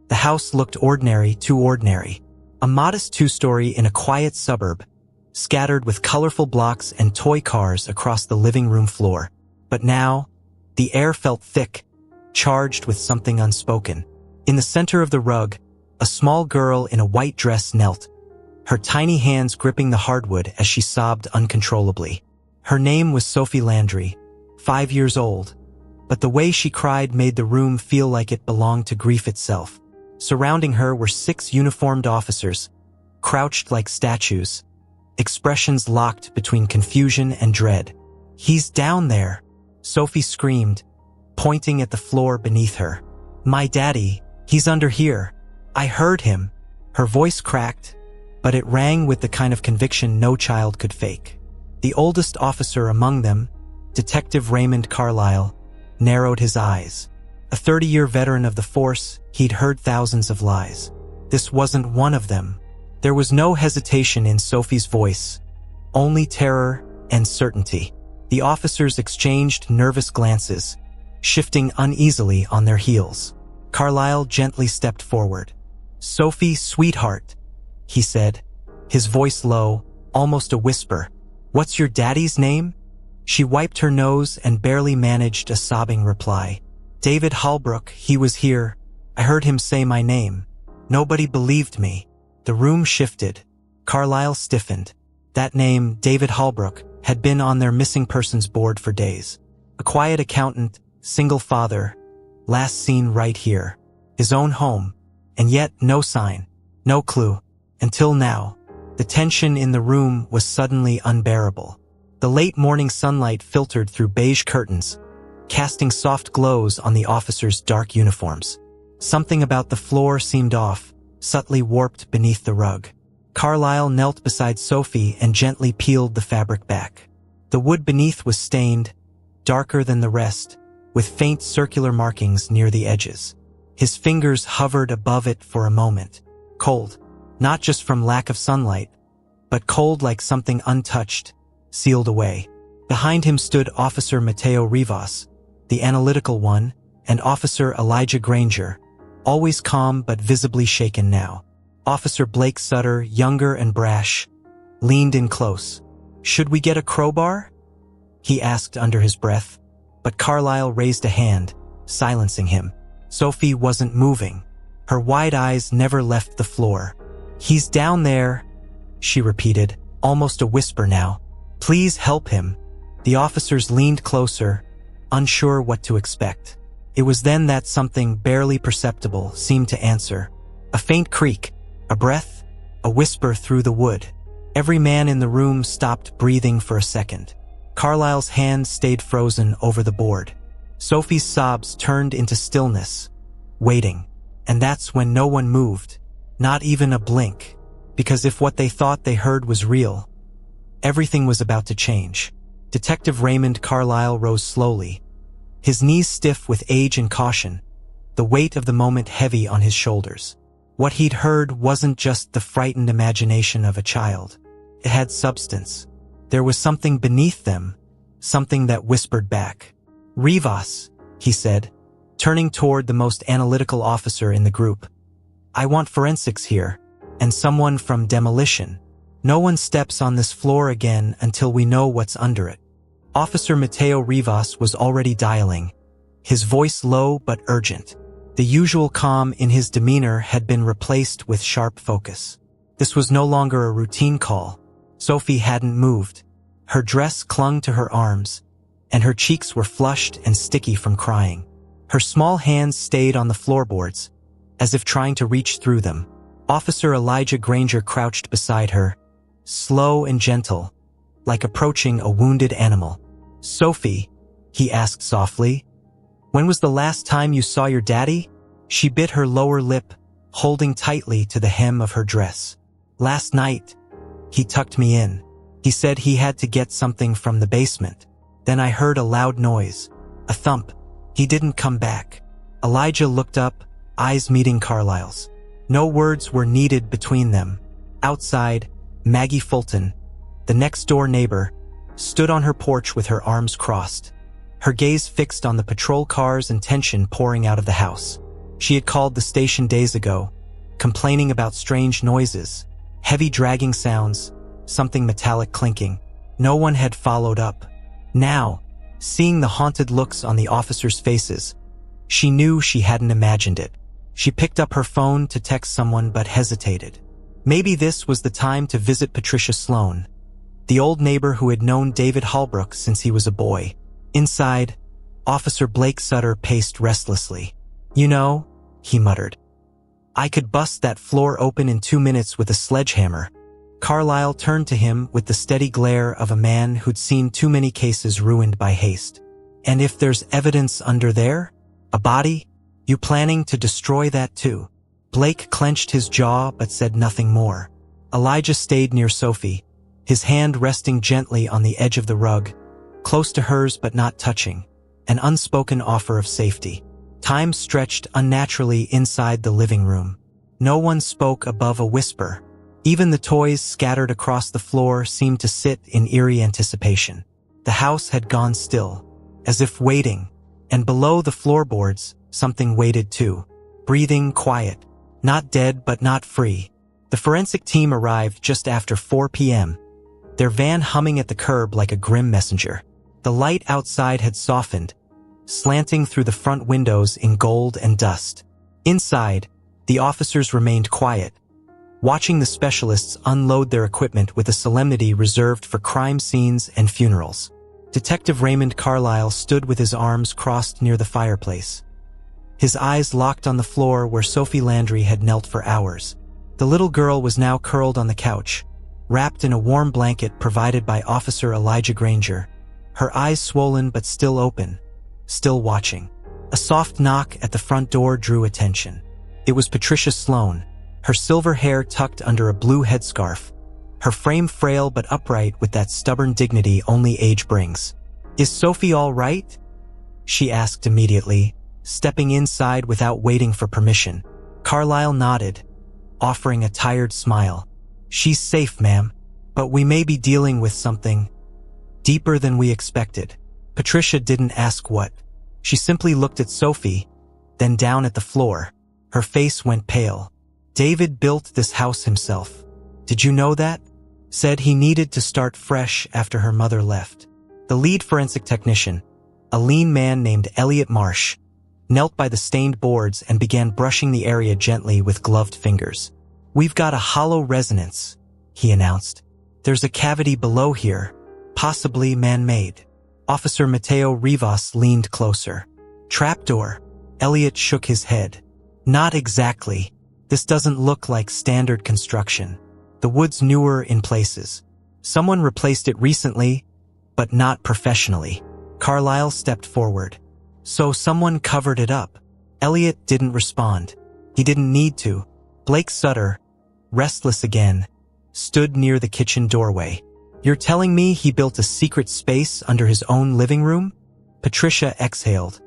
The house looked ordinary, too ordinary. A modest two-story in a quiet suburb, scattered with colorful blocks and toy cars across the living room floor. But now, the air felt thick, charged with something unspoken. In the center of the rug, a small girl in a white dress knelt, her tiny hands gripping the hardwood as she sobbed uncontrollably. Her name was Sophie Landry, 5 years old, but the way she cried made the room feel like it belonged to grief itself. Surrounding her were 6 uniformed officers, crouched like statues, expressions locked between confusion and dread. "He's down there," Sophie screamed, pointing at the floor beneath her. "My daddy, he's under here. I heard him." Her voice cracked, but it rang with the kind of conviction no child could fake. The oldest officer among them, Detective Raymond Carlisle, narrowed his eyes. A 30-year veteran of the force, he'd heard thousands of lies. This wasn't one of them. There was no hesitation in Sophie's voice, only terror and certainty. The officers exchanged nervous glances, shifting uneasily on their heels. Carlisle gently stepped forward. "Sophie, sweetheart," he said, his voice low, almost a whisper. "What's your daddy's name?" She wiped her nose and barely managed a sobbing reply. "David Halbrook, he was here. I heard him say my name. Nobody believed me." The room shifted. Carlisle stiffened. That name, David Halbrook, had been on their missing persons board for days. A quiet accountant, single father, last seen right here. His own home, and yet no sign, no clue. Until now, the tension in the room was suddenly unbearable. The late morning sunlight filtered through beige curtains, casting soft glows on the officers' dark uniforms. Something about the floor seemed off, subtly warped beneath the rug. Carlisle knelt beside Sophie and gently peeled the fabric back. The wood beneath was stained, darker than the rest, with faint circular markings near the edges. His fingers hovered above it for a moment, cold, not just from lack of sunlight, but cold like something untouched, sealed away. Behind him stood Officer Mateo Rivas, the analytical one, and Officer Elijah Granger, always calm but visibly shaken now. Officer Blake Sutter, younger and brash, leaned in close. "Should we get a crowbar?" he asked under his breath, but Carlisle raised a hand, silencing him. Sophie wasn't moving. Her wide eyes never left the floor. "He's down there," she repeated, almost a whisper now. "Please help him." The officers leaned closer, unsure what to expect. It was then that something barely perceptible seemed to answer. A faint creak, a breath, a whisper through the wood. Every man in the room stopped breathing for a second. Carlisle's hand stayed frozen over the board. Sophie's sobs turned into stillness, waiting. And that's when no one moved, not even a blink. Because if what they thought they heard was real, everything was about to change. Detective Raymond Carlisle rose slowly, his knees stiff with age and caution, the weight of the moment heavy on his shoulders. What he'd heard wasn't just the frightened imagination of a child. It had substance. There was something beneath them, something that whispered back. "Rivas," he said, turning toward the most analytical officer in the group. "I want forensics here, and someone from demolition. No one steps on this floor again until we know what's under it." Officer Mateo Rivas was already dialing, his voice low but urgent. The usual calm in his demeanor had been replaced with sharp focus. This was no longer a routine call. Sophie hadn't moved. Her dress clung to her arms, and her cheeks were flushed and sticky from crying. Her small hands stayed on the floorboards, as if trying to reach through them. Officer Elijah Granger crouched beside her, slow and gentle, like approaching a wounded animal. "Sophie," he asked softly, "when was the last time you saw your daddy?" She bit her lower lip, holding tightly to the hem of her dress. "Last night. He tucked me in. He said he had to get something from the basement. Then I heard a loud noise, a thump. He didn't come back." Elijah looked up, eyes meeting Carlisle's. No words were needed between them. Outside, Maggie Fulton, the next-door neighbor, stood on her porch with her arms crossed, her gaze fixed on the patrol cars and tension pouring out of the house. She had called the station days ago, complaining about strange noises, heavy dragging sounds, something metallic clinking. No one had followed up. Now, seeing the haunted looks on the officers' faces, she knew she hadn't imagined it. She picked up her phone to text someone but hesitated. Maybe this was the time to visit Patricia Sloan, the old neighbor who had known David Halbrook since he was a boy. Inside, Officer Blake Sutter paced restlessly. "You know," he muttered, "I could bust that floor open in 2 minutes with a sledgehammer." Carlisle turned to him with the steady glare of a man who'd seen too many cases ruined by haste. "And if there's evidence under there? A body? You planning to destroy that too?" Blake clenched his jaw but said nothing more. Elijah stayed near Sophie, his hand resting gently on the edge of the rug, close to hers but not touching, an unspoken offer of safety. Time stretched unnaturally inside the living room. No one spoke above a whisper. Even the toys scattered across the floor seemed to sit in eerie anticipation. The house had gone still, as if waiting, and below the floorboards, something waited too, breathing quiet, not dead but not free. The forensic team arrived just after 4 p.m., their van humming at the curb like a grim messenger. The light outside had softened, slanting through the front windows in gold and dust. Inside, the officers remained quiet, watching the specialists unload their equipment with a solemnity reserved for crime scenes and funerals. Detective Raymond Carlisle stood with his arms crossed near the fireplace, his eyes locked on the floor where Sophie Landry had knelt for hours. The little girl was now curled on the couch, wrapped in a warm blanket provided by Officer Elijah Granger, her eyes swollen but still open, still watching. A soft knock at the front door drew attention. It was Patricia Sloan, her silver hair tucked under a blue headscarf, her frame frail but upright with that stubborn dignity only age brings. "Is Sophie all right?" she asked immediately, stepping inside without waiting for permission. Carlisle nodded, offering a tired smile. "She's safe, ma'am, but we may be dealing with something deeper than we expected." Patricia didn't ask what. She simply looked at Sophie, then down at the floor. Her face went pale. "David built this house himself. Did you know that?" Said he needed to start fresh after her mother left. The lead forensic technician, a lean man named Elliot Marsh, knelt by the stained boards and began brushing the area gently with gloved fingers. "We've got a hollow resonance," he announced. "There's a cavity below here, possibly man-made." Officer Mateo Rivas leaned closer. "Trapdoor?" Elliot shook his head. "Not exactly. This doesn't look like standard construction. The wood's newer in places. Someone replaced it recently, but not professionally." Carlisle stepped forward. "So someone covered it up." Elliot didn't respond. He didn't need to. Blake Sutter, restless again, stood near the kitchen doorway. "You're telling me he built a secret space under his own living room?" Patricia exhaled,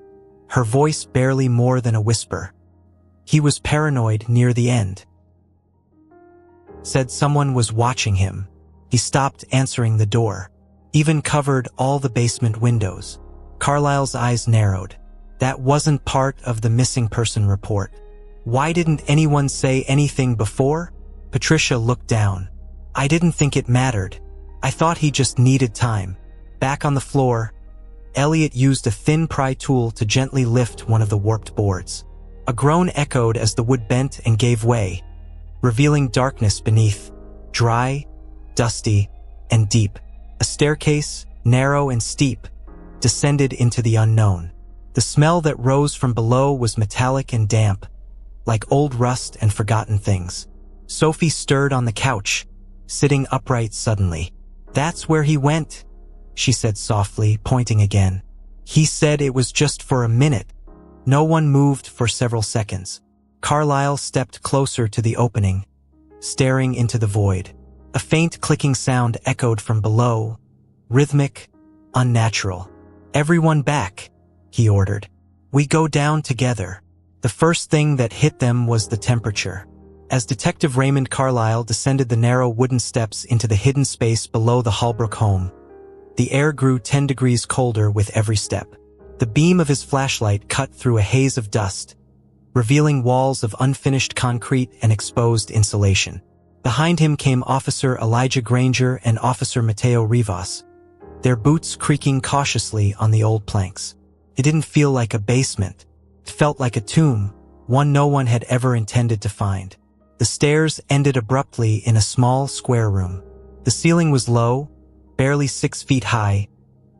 her voice barely more than a whisper. "He was paranoid near the end. Said someone was watching him. He stopped answering the door. Even covered all the basement windows." Carlisle's eyes narrowed. "That wasn't part of the missing person report. Why didn't anyone say anything before?" Patricia looked down. "I didn't think it mattered. I thought he just needed time." Back on the floor, Elliot used a thin pry tool to gently lift one of the warped boards. A groan echoed as the wood bent and gave way, revealing darkness beneath, dry, dusty, and deep. A staircase, narrow and steep, descended into the unknown. The smell that rose from below was metallic and damp, like old rust and forgotten things. Sophie stirred on the couch, sitting upright suddenly. "That's where he went," she said softly, pointing again. "He said it was just for a minute." No one moved for several seconds. Carlisle stepped closer to the opening, staring into the void. A faint clicking sound echoed from below, rhythmic, unnatural. "Everyone back," he ordered. "We go down together." The first thing that hit them was the temperature. As Detective Raymond Carlisle descended the narrow wooden steps into the hidden space below the Halbrook home, the air grew 10 degrees colder with every step. The beam of his flashlight cut through a haze of dust, revealing walls of unfinished concrete and exposed insulation. Behind him came Officer Elijah Granger and Officer Mateo Rivas, their boots creaking cautiously on the old planks. It didn't feel like a basement. It felt like a tomb, one no one had ever intended to find. The stairs ended abruptly in a small square room. The ceiling was low, barely 6 feet high,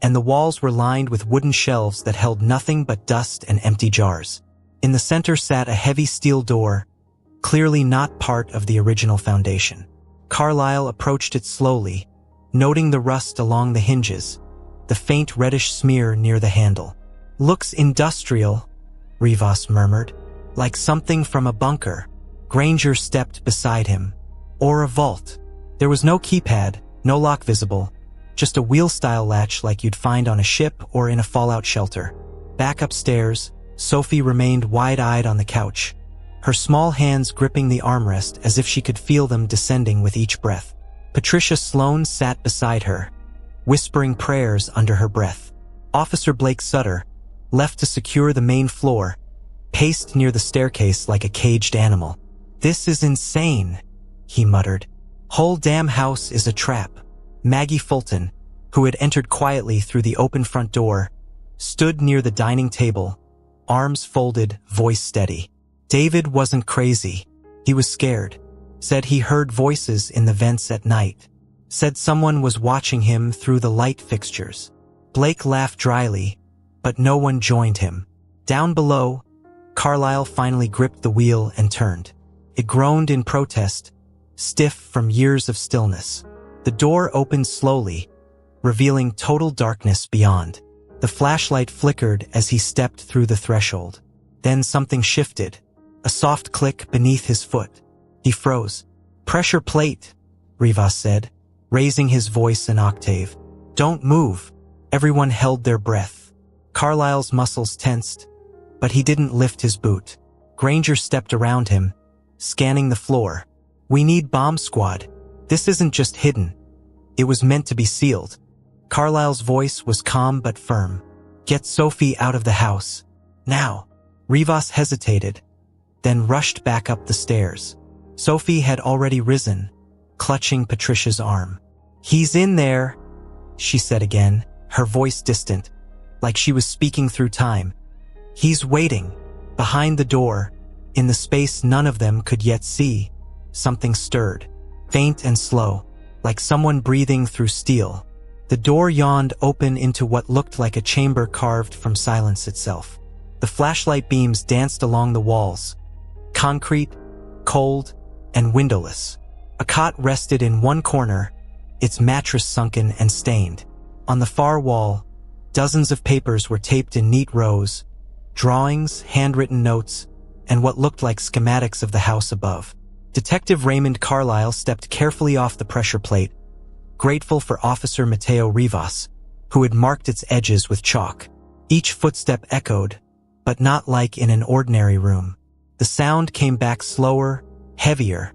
and the walls were lined with wooden shelves that held nothing but dust and empty jars. In the center sat a heavy steel door, clearly not part of the original foundation. Carlisle approached it slowly, noting the rust along the hinges, the faint reddish smear near the handle. "Looks industrial," Rivas murmured, "like something from a bunker." Granger stepped beside him. "Or a vault." There was no keypad, no lock visible, just a wheel-style latch like you'd find on a ship or in a fallout shelter. Back upstairs, Sophie remained wide-eyed on the couch, her small hands gripping the armrest as if she could feel them descending with each breath. Patricia Sloane sat beside her, whispering prayers under her breath. Officer Blake Sutter, left to secure the main floor, paced near the staircase like a caged animal. "This is insane," he muttered. "Whole damn house is a trap." Maggie Fulton, who had entered quietly through the open front door, stood near the dining table, arms folded, voice steady. David wasn't crazy. He was scared. Said he heard voices in the vents at night. Said someone was watching him through the light fixtures. Blake laughed dryly, but no one joined him. Down below, Carlisle finally gripped the wheel and turned. It groaned in protest, stiff from years of stillness. The door opened slowly, revealing total darkness beyond. The flashlight flickered as he stepped through the threshold. Then something shifted, a soft click beneath his foot. He froze. "Pressure plate," Rivas said, raising his voice an octave. "Don't move." Everyone held their breath. Carlisle's muscles tensed, but he didn't lift his boot. Granger stepped around him, scanning the floor. "We need bomb squad. This isn't just hidden. It was meant to be sealed." Carlisle's voice was calm but firm. "Get Sophie out of the house. Now." Rivas hesitated, then rushed back up the stairs. Sophie had already risen, clutching Patricia's arm. "He's in there," she said again, her voice distant, like she was speaking through time. "He's waiting." Behind the door, in the space none of them could yet see, something stirred, faint and slow, like someone breathing through steel. The door yawned open into what looked like a chamber carved from silence itself. The flashlight beams danced along the walls, concrete, cold, and windowless. A cot rested in one corner, its mattress sunken and stained. On the far wall, dozens of papers were taped in neat rows, drawings, handwritten notes, and what looked like schematics of the house above. Detective Raymond Carlisle stepped carefully off the pressure plate, grateful for Officer Mateo Rivas, who had marked its edges with chalk. Each footstep echoed, but not like in an ordinary room. The sound came back slower, heavier,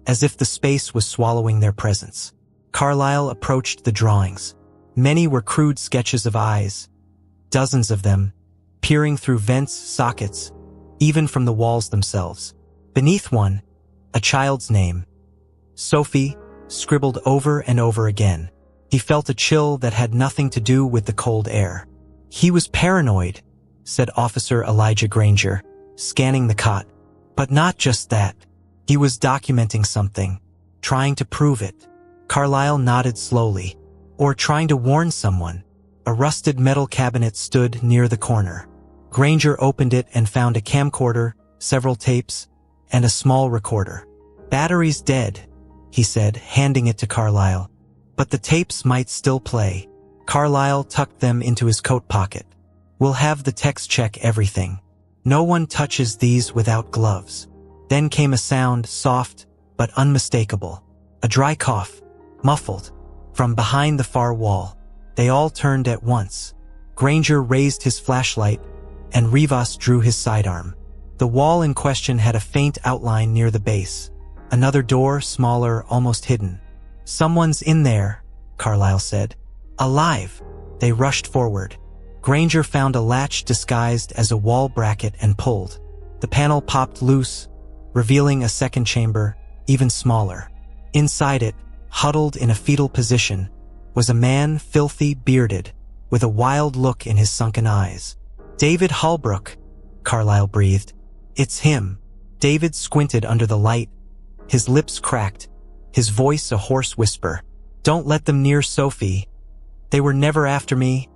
as if the space was swallowing their presence. Carlisle approached the drawings. Many were crude sketches of eyes, dozens of them, peering through vents, sockets, even from the walls themselves. Beneath one, a child's name, Sophie, scribbled over and over again. He felt a chill that had nothing to do with the cold air. "He was paranoid," said Officer Elijah Granger, scanning the cot. "But not just that. He was documenting something, trying to prove it." Carlisle nodded slowly. "Or trying to warn someone." A rusted metal cabinet stood near the corner. Granger opened it and found a camcorder, several tapes, and a small recorder. "Battery's dead," he said, handing it to Carlisle. "But the tapes might still play." Carlisle tucked them into his coat pocket. "We'll have the techs check everything. No one touches these without gloves." Then came a sound, soft but unmistakable. A dry cough, muffled, from behind the far wall. They all turned at once. Granger raised his flashlight, and Rivas drew his sidearm. The wall in question had a faint outline near the base. Another door, smaller, almost hidden. "Someone's in there," Carlisle said. "Alive." They rushed forward. Granger found a latch disguised as a wall bracket and pulled. The panel popped loose, revealing a second chamber, even smaller. Inside it, huddled in a fetal position, was a man, filthy, bearded, with a wild look in his sunken eyes. "David Halbrook," Carlisle breathed. "It's him." David squinted under the light, his lips cracked, his voice a hoarse whisper. "Don't let them near Sophie. They were never after me."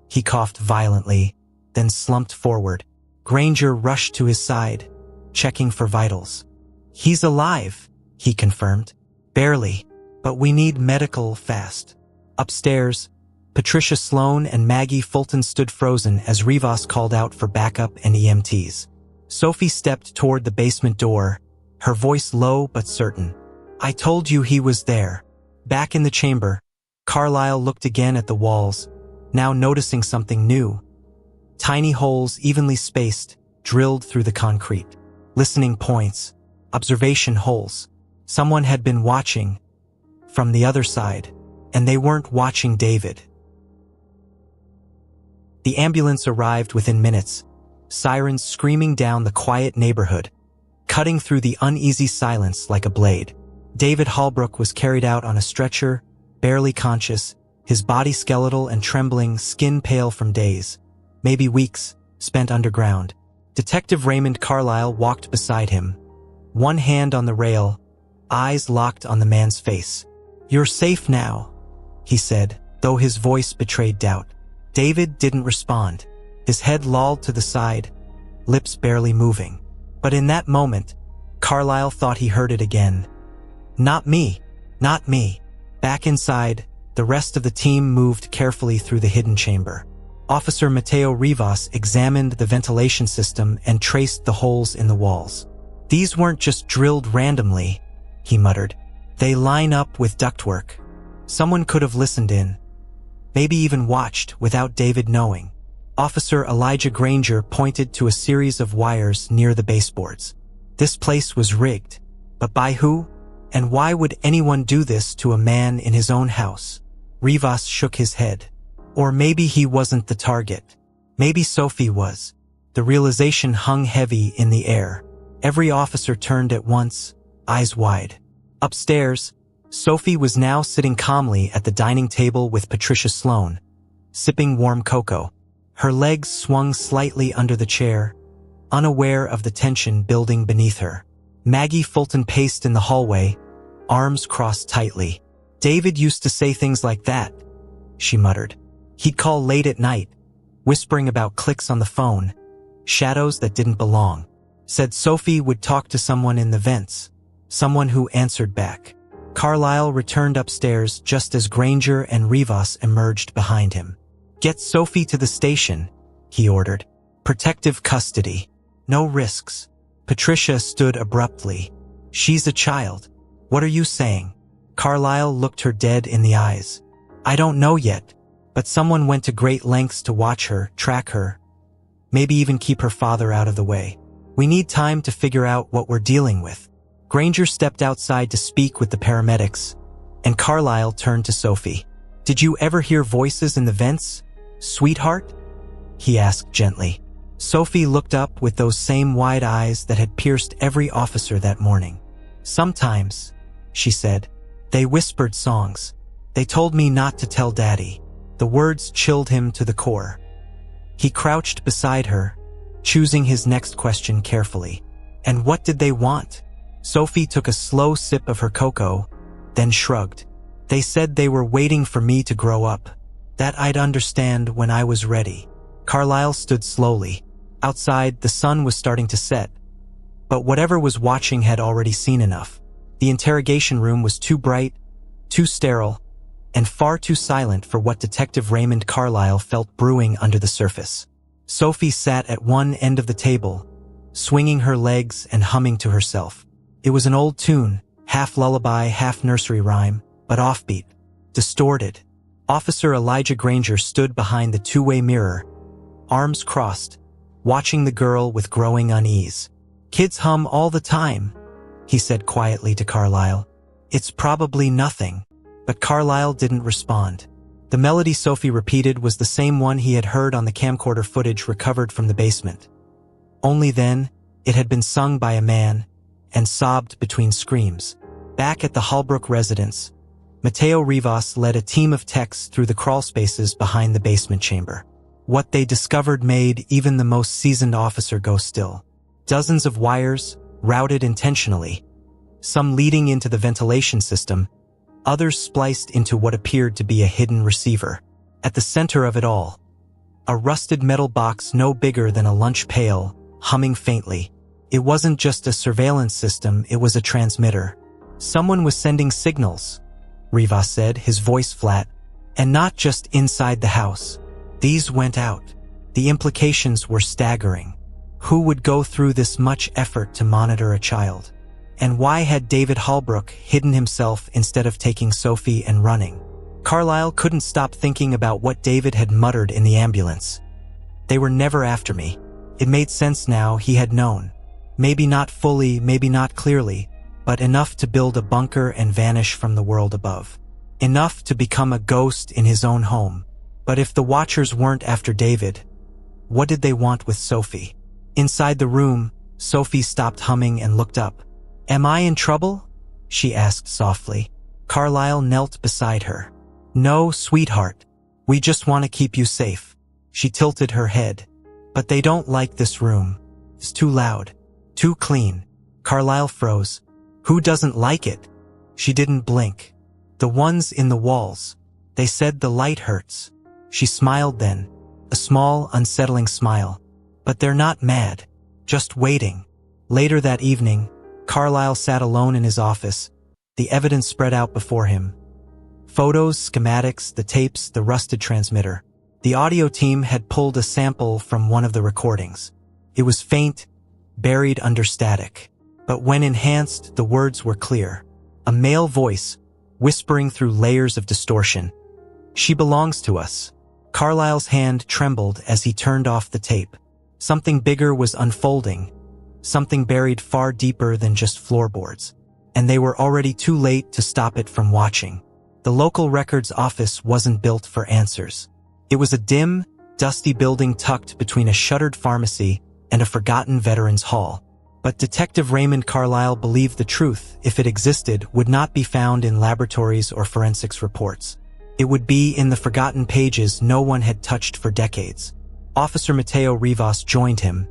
He coughed violently, then slumped forward. Granger rushed to his side, checking for vitals. "He's alive," he confirmed. "Barely, but we need medical fast." Upstairs, Patricia Sloane and Maggie Fulton stood frozen as Rivas called out for backup and EMTs. Sophie stepped toward the basement door, her voice low but certain. "I told you he was there." Back in the chamber, Carlisle looked again at the walls, now noticing something new. Tiny holes evenly spaced, drilled through the concrete. Listening points, observation holes. Someone had been watching from the other side, and they weren't watching David. The ambulance arrived within minutes, sirens screaming down the quiet neighborhood, cutting through the uneasy silence like a blade. David Halbrook was carried out on a stretcher, barely conscious, his body skeletal and trembling, skin pale from days, maybe weeks, spent underground. Detective Raymond Carlisle walked beside him, one hand on the rail, eyes locked on the man's face. "You're safe now," he said, though his voice betrayed doubt. David didn't respond, his head lolled to the side, lips barely moving. But in that moment, Carlisle thought he heard it again. "Not me, not me." Back inside, the rest of the team moved carefully through the hidden chamber. Officer Mateo Rivas examined the ventilation system and traced the holes in the walls. "These weren't just drilled randomly," he muttered. "They line up with ductwork. Someone could have listened in, maybe even watched without David knowing." Officer Elijah Granger pointed to a series of wires near the baseboards. This place was rigged. But by who? And why would anyone do this to a man in his own house? Rivas shook his head. Or maybe he wasn't the target. Maybe Sophie was. The realization hung heavy in the air. Every officer turned at once, eyes wide. Upstairs, Sophie was now sitting calmly at the dining table with Patricia Sloane, sipping warm cocoa. Her legs swung slightly under the chair, unaware of the tension building beneath her. Maggie Fulton paced in the hallway, arms crossed tightly. "David used to say things like that," she muttered. "He'd call late at night, whispering about clicks on the phone, shadows that didn't belong. Said Sophie would talk to someone in the vents, someone who answered back." Carlisle returned upstairs just as Granger and Rivas emerged behind him. "Get Sophie to the station," he ordered. "Protective custody. No risks." Patricia stood abruptly. "She's a child. What are you saying?" Carlisle looked her dead in the eyes. "I don't know yet, but someone went to great lengths to watch her, track her, maybe even keep her father out of the way. We need time to figure out what we're dealing with." Granger stepped outside to speak with the paramedics, and Carlisle turned to Sophie. "Did you ever hear voices in the vents, sweetheart?" he asked gently. Sophie looked up with those same wide eyes that had pierced every officer that morning. "Sometimes," she said. "They whispered songs. They told me not to tell Daddy." The words chilled him to the core. He crouched beside her, choosing his next question carefully. "And what did they want?" Sophie took a slow sip of her cocoa, then shrugged. "They said they were waiting for me to grow up, that I'd understand when I was ready." Carlisle stood slowly. Outside, the sun was starting to set, but whatever was watching had already seen enough. The interrogation room was too bright, too sterile, and far too silent for what Detective Raymond Carlisle felt brewing under the surface. Sophie sat at one end of the table, swinging her legs and humming to herself. It was an old tune, half lullaby, half nursery rhyme, but offbeat, distorted. Officer Elijah Granger stood behind the two-way mirror, arms crossed, watching the girl with growing unease. "Kids hum all the time," he said quietly to Carlisle. "It's probably nothing." But Carlisle didn't respond. The melody Sophie repeated was the same one he had heard on the camcorder footage recovered from the basement. Only then, It had been sung by a man and sobbed between screams. Back at the Halbrook residence, Mateo Rivas led a team of techs through the crawlspaces behind the basement chamber. What they discovered made even the most seasoned officer go still. Dozens of wires, routed intentionally, some leading into the ventilation system, others spliced into what appeared to be a hidden receiver. At the center of it all, a rusted metal box no bigger than a lunch pail, humming faintly. It wasn't just a surveillance system, it was a transmitter. Someone was sending signals, Rivas said, his voice flat, and not just inside the house. These went out. The implications were staggering. Who would go through this much effort to monitor a child? And why had David Halbrook hidden himself instead of taking Sophie and running? Carlisle couldn't stop thinking about what David had muttered in the ambulance. They were never after me. It made sense now. He had known. Maybe not fully, maybe not clearly, but enough to build a bunker and vanish from the world above. Enough to become a ghost in his own home. But if the Watchers weren't after David, what did they want with Sophie? Inside the room, Sophie stopped humming and looked up. "Am I in trouble?" she asked softly. Carlisle knelt beside her. "No, sweetheart. We just want to keep you safe." She tilted her head. "But they don't like this room. It's too loud. Too clean." Carlisle froze. "Who doesn't like it?" She didn't blink. "The ones in the walls. They said the light hurts." She smiled then, a small, unsettling smile. "But they're not mad. Just waiting." Later that evening, Carlisle sat alone in his office, the evidence spread out before him. Photos, schematics, the tapes, the rusted transmitter. The audio team had pulled a sample from one of the recordings. It was faint, buried under static. But when enhanced, the words were clear. A male voice, whispering through layers of distortion. "She belongs to us." Carlisle's hand trembled as he turned off the tape. Something bigger was unfolding, something buried far deeper than just floorboards. And they were already too late to stop it from watching. The local records office wasn't built for answers. It was a dim, dusty building tucked between a shuttered pharmacy and a forgotten veterans' hall. But Detective Raymond Carlisle believed the truth, if it existed, would not be found in laboratories or forensics reports. It would be in the forgotten pages no one had touched for decades. Officer Mateo Rivas joined him,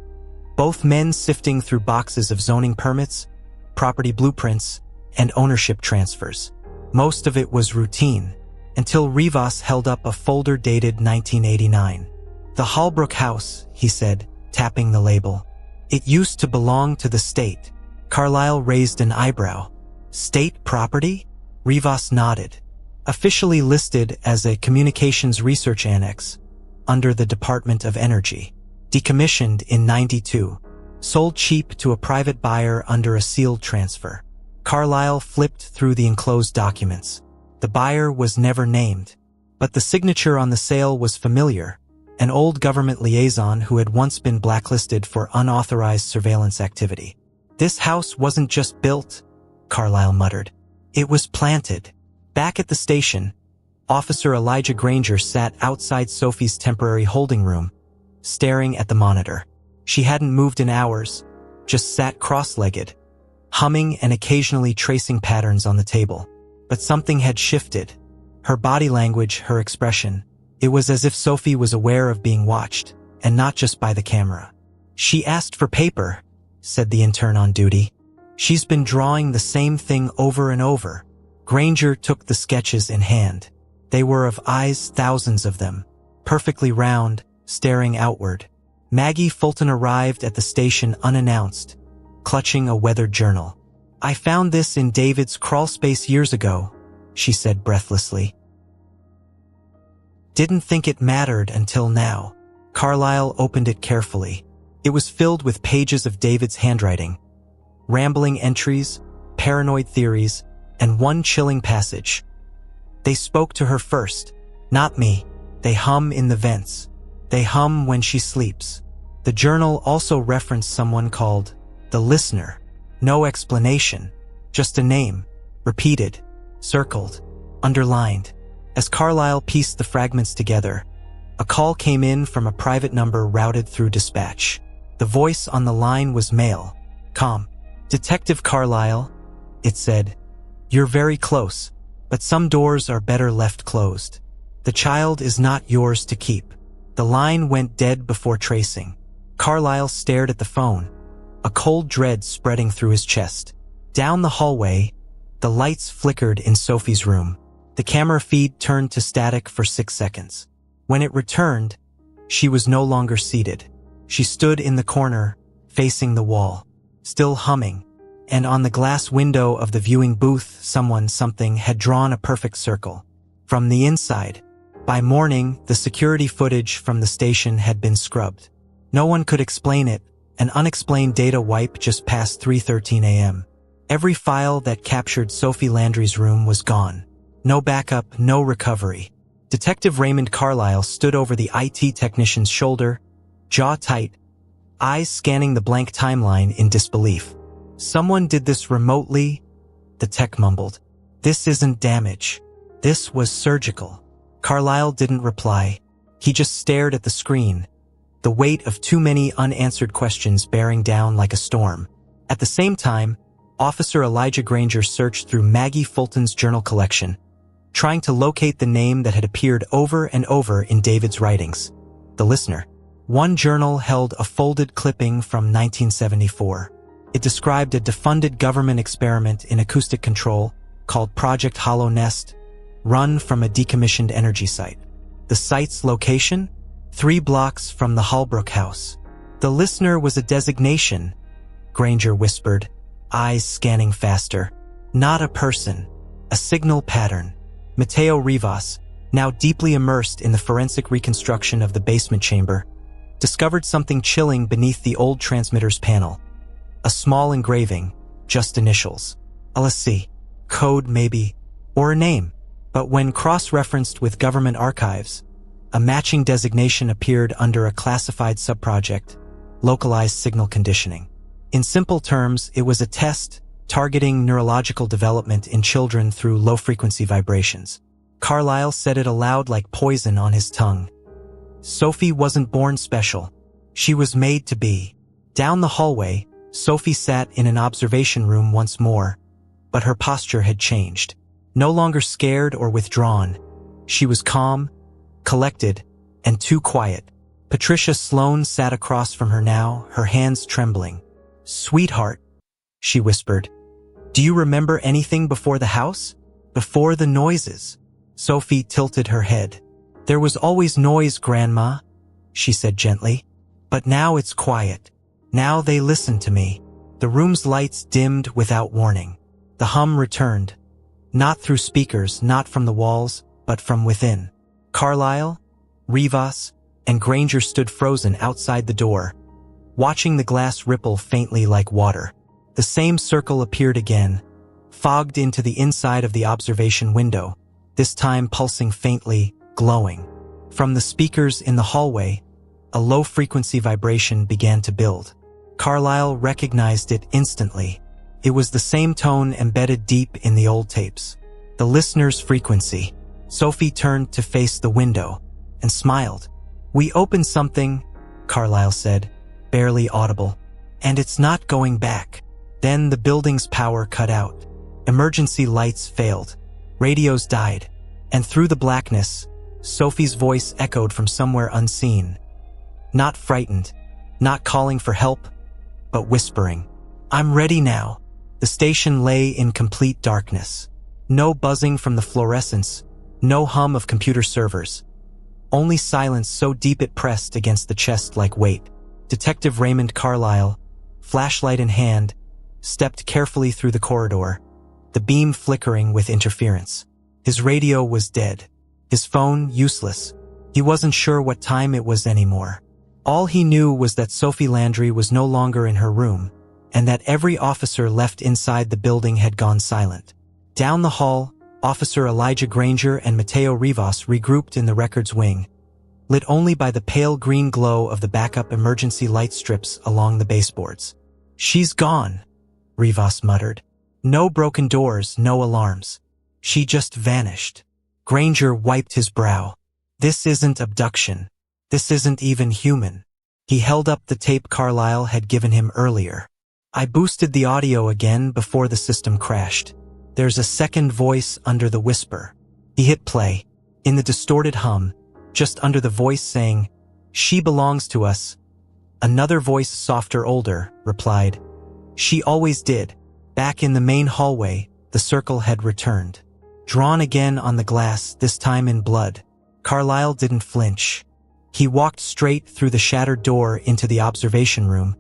both men sifting through boxes of zoning permits, property blueprints, and ownership transfers. Most of it was routine, until Rivas held up a folder dated 1989. "The Halbrook house," he said, tapping the label. "It used to belong to the state." Carlisle raised an eyebrow. "State property?" Rivas nodded. "Officially listed as a communications research annex under the Department of Energy. Decommissioned in '92. Sold cheap to a private buyer under a sealed transfer." Carlisle flipped through the enclosed documents. The buyer was never named, but the signature on the sale was familiar. An old government liaison who had once been blacklisted for unauthorized surveillance activity. "This house wasn't just built," Carlisle muttered. "It was planted." Back at the station, Officer Elijah Granger sat outside Sophie's temporary holding room, staring at the monitor. She hadn't moved in hours, just sat cross-legged, humming and occasionally tracing patterns on the table. But something had shifted. Her body language, her expression. It was as if Sophie was aware of being watched, and not just by the camera. "She asked for paper," said the intern on duty. "She's been drawing the same thing over and over." Granger took the sketches in hand. They were of eyes, thousands of them, perfectly round, staring outward. Maggie Fulton arrived at the station unannounced, clutching a weathered journal. "I found this in David's crawlspace years ago," she said breathlessly. "Didn't think it mattered until now." Carlisle opened it carefully. It was filled with pages of David's handwriting, rambling entries, paranoid theories, and one chilling passage. "They spoke to her first, not me. They hum in the vents. They hum when she sleeps." The journal also referenced someone called the listener. No explanation, just a name, repeated, circled, underlined. As Carlisle pieced the fragments together, a call came in from a private number routed through dispatch. The voice on the line was male, calm. "Detective Carlisle," it said, "you're very close, but some doors are better left closed. The child is not yours to keep." The line went dead before tracing. Carlisle stared at the phone, a cold dread spreading through his chest. Down the hallway, the lights flickered in Sophie's room. The camera feed turned to static for 6 seconds. When it returned, she was no longer seated. She stood in the corner, facing the wall, still humming, and on the glass window of the viewing booth, something had drawn a perfect circle. From the inside, by morning, the security footage from the station had been scrubbed. No one could explain it, an unexplained data wipe just past 3:13 a.m. Every file that captured Sophie Landry's room was gone. No backup, no recovery. Detective Raymond Carlisle stood over the IT technician's shoulder, jaw tight, eyes scanning the blank timeline in disbelief. "Someone did this remotely," the tech mumbled. "This isn't damage. This was surgical." Carlisle didn't reply. He just stared at the screen, the weight of too many unanswered questions bearing down like a storm. At the same time, Officer Elijah Granger searched through Maggie Fulton's journal collection, trying to locate the name that had appeared over and over in David's writings. The listener. One journal held a folded clipping from 1974. It described a defunded government experiment in acoustic control called Project Hollow Nest, run from a decommissioned energy site. The site's location? 3 blocks from the Halbrook house. The listener was a designation, Granger whispered, eyes scanning faster. Not a person, a signal pattern. Mateo Rivas, now deeply immersed in the forensic reconstruction of the basement chamber, discovered something chilling beneath the old transmitter's panel. A small engraving, just initials. LSC, code maybe, or a name. But when cross-referenced with government archives, a matching designation appeared under a classified subproject, localized signal conditioning. In simple terms, it was a test targeting neurological development in children through low-frequency vibrations. Carlisle said it aloud like poison on his tongue. Sophie wasn't born special. She was made to be. Down the hallway, Sophie sat in an observation room once more, but her posture had changed. No longer scared or withdrawn, she was calm, collected, and too quiet. Patricia Sloan sat across from her now, her hands trembling. "Sweetheart," she whispered, "do you remember anything before the house? Before the noises?" Sophie tilted her head. "There was always noise, Grandma," she said gently. "But now it's quiet. Now they listen to me." The room's lights dimmed without warning. The hum returned. Not through speakers, not from the walls, but from within. Carlisle, Rivas, and Granger stood frozen outside the door, watching the glass ripple faintly like water. The same circle appeared again, fogged into the inside of the observation window, this time pulsing faintly, glowing. From the speakers in the hallway, a low-frequency vibration began to build. Carlisle recognized it instantly. It was the same tone embedded deep in the old tapes. The listener's frequency. Sophie turned to face the window and smiled. "We opened something," Carlisle said, barely audible, "and it's not going back." Then the building's power cut out. Emergency lights failed. Radios died. And through the blackness, Sophie's voice echoed from somewhere unseen. Not frightened, not calling for help, but whispering, "I'm ready now." The station lay in complete darkness. No buzzing from the fluorescents, no hum of computer servers. Only silence so deep it pressed against the chest like weight. Detective Raymond Carlisle, flashlight in hand, stepped carefully through the corridor, the beam flickering with interference. His radio was dead. His phone useless. He wasn't sure what time it was anymore. All he knew was that Sophie Landry was no longer in her room, and that every officer left inside the building had gone silent. Down the hall, Officer Elijah Granger and Mateo Rivas regrouped in the records wing, lit only by the pale green glow of the backup emergency light strips along the baseboards. "She's gone," Rivas muttered. "No broken doors, no alarms. She just vanished." Granger wiped his brow. "This isn't abduction. This isn't even human." He held up the tape Carlisle had given him earlier. I boosted the audio again before the system crashed. There's a second voice under the whisper. He hit play. In the distorted hum, just under the voice saying, "She belongs to us," another voice, softer, older, replied, "She always did." Back in the main hallway, the circle had returned. Drawn again on the glass, this time in blood. Carlisle didn't flinch. He walked straight through the shattered door into the observation room,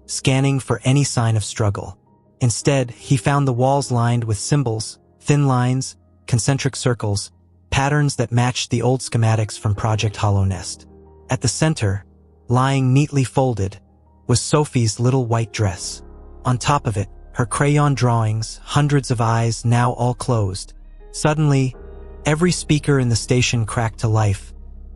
scanning for any sign of struggle. Instead, he found the walls lined with symbols, thin lines, concentric circles, patterns that matched the old schematics from Project Hollow Nest. At the center, lying neatly folded, was Sophie's little white dress. On top of it, her crayon drawings, hundreds of eyes now all closed. Suddenly, every speaker in the station cracked to life,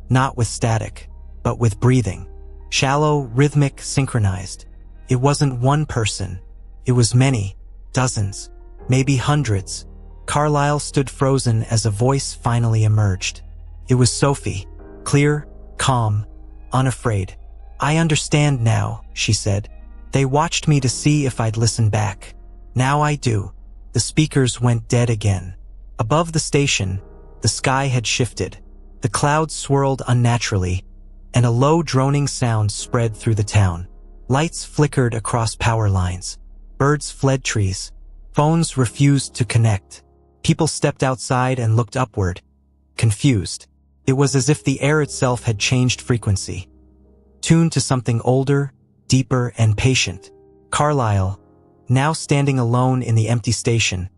not with static, but with breathing. Shallow, rhythmic, synchronized. It wasn't one person. It was many, dozens, maybe hundreds. Carlisle stood frozen as a voice finally emerged. It was Sophie, clear, calm, unafraid. "I understand now," she said. "They watched me to see if I'd listen back. Now I do." The speakers went dead again. Above the station, the sky had shifted. The clouds swirled unnaturally, and a low droning sound spread through the town. Lights flickered across power lines. Birds fled trees. Phones refused to connect. People stepped outside and looked upward, confused. It was as if the air itself had changed frequency, tuned to something older, deeper, and patient. Carlisle, now standing alone in the empty station,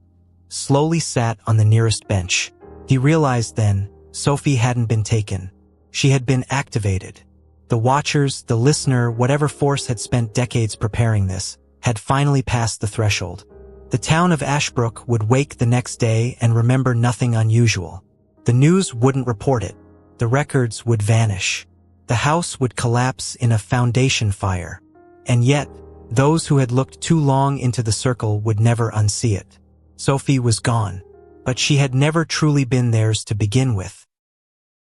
slowly sat on the nearest bench. He realized then Sophie hadn't been taken. She had been activated. The watchers, the listener, whatever force had spent decades preparing this, had finally passed the threshold. The town of Ashbrook would wake the next day and remember nothing unusual. The news wouldn't report it. The records would vanish. The house would collapse in a foundation fire. And yet, those who had looked too long into the circle would never unsee it. Sophie was gone, but she had never truly been theirs to begin with.